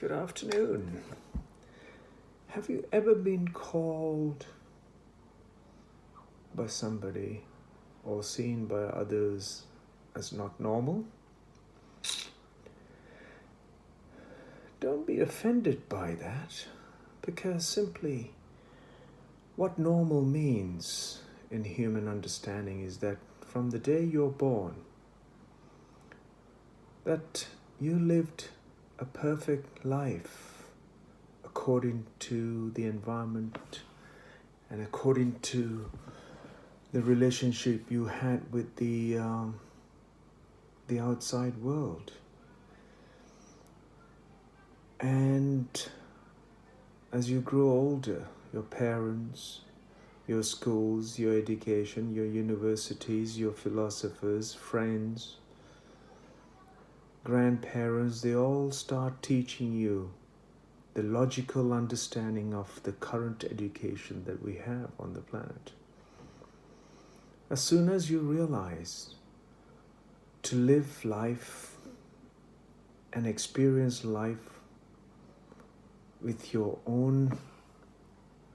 Good afternoon. Have you ever been called by somebody or seen by others as not normal? Don't be offended by that, because simply what normal means in human understanding is that from the day you're born, that you lived a perfect life according to the environment and according to the relationship you had with the outside world. And as you grow older, your parents, your schools, your education, your universities, your philosophers, friends, grandparents, they all start teaching you the logical understanding of the current education that we have on the planet. As soon as you realize to live life and experience life with your own,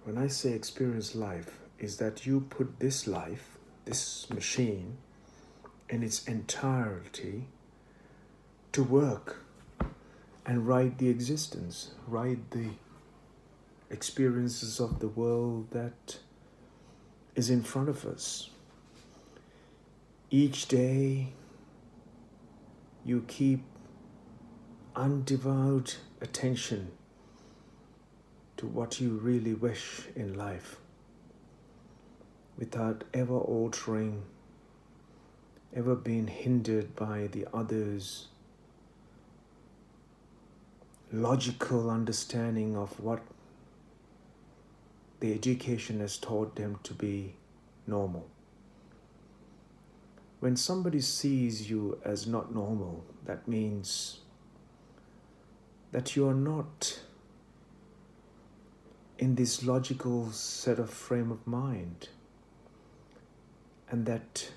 when I say experience life, is that you put this life, this machine, in its entirety to work and write the existence, write the experiences of the world that is in front of us. Each day you keep undivided attention to what you really wish in life without ever altering, ever being hindered by the others' logical understanding of what the education has taught them to be normal. When somebody sees you as not normal, that means that you are not in this logical set of frame of mind, and that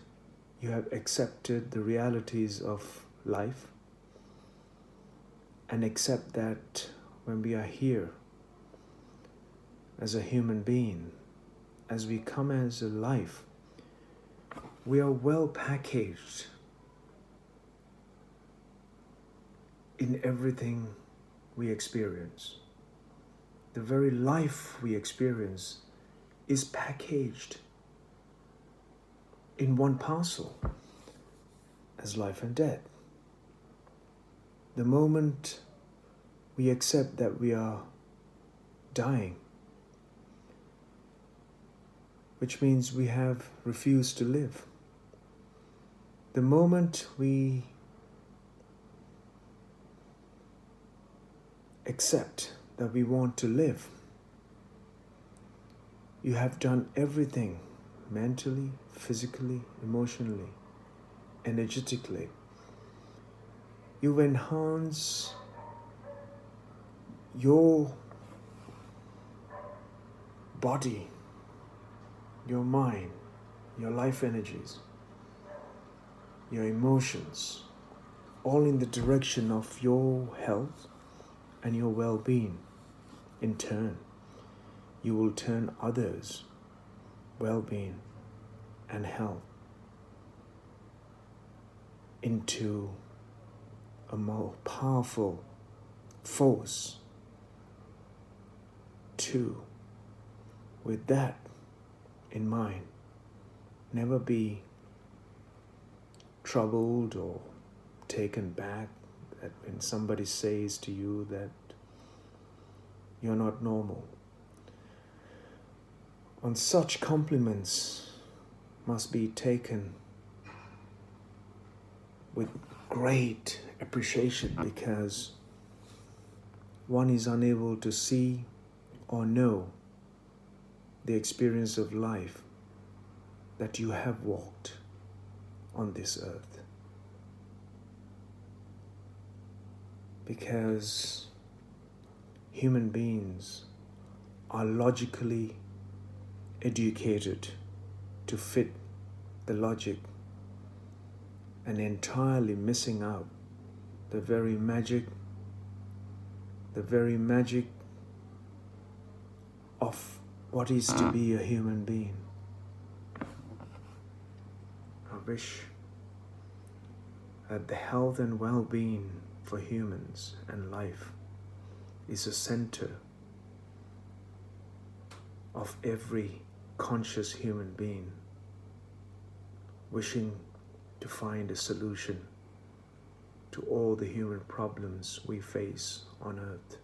you have accepted the realities of life and accept that when we are here as a human being, as we come as a life, we are well packaged in everything we experience. The very life we experience is packaged in one parcel as life and death. The moment we accept that we are dying, which means we have refused to live. The moment we accept that we want to live, you have done everything mentally, physically, emotionally, energetically. You enhance your body, your mind, your life energies, your emotions, all in the direction of your health and your well-being. In turn, you will turn others' well-being and health into a more powerful force to, with that in mind, never be troubled or taken back that when somebody says to you that you're not normal. On such compliments must be taken with great appreciation, because one is unable to see or know the experience of life that you have walked on this earth. Because human beings are logically educated to fit the logic and entirely missing out the very magic the very magic of what is to be a human being. I wish that the health and well-being for humans and life is a center of every conscious human being wishing to find a solution to all the human problems we face on earth.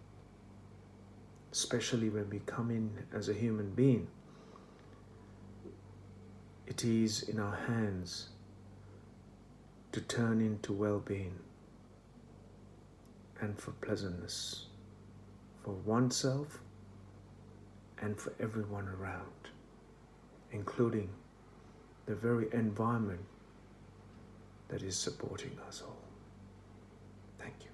Especially when we come in as a human being, it is in our hands to turn into well-being and for pleasantness for oneself and for everyone around, including the very environment that is supporting us all. Thank you.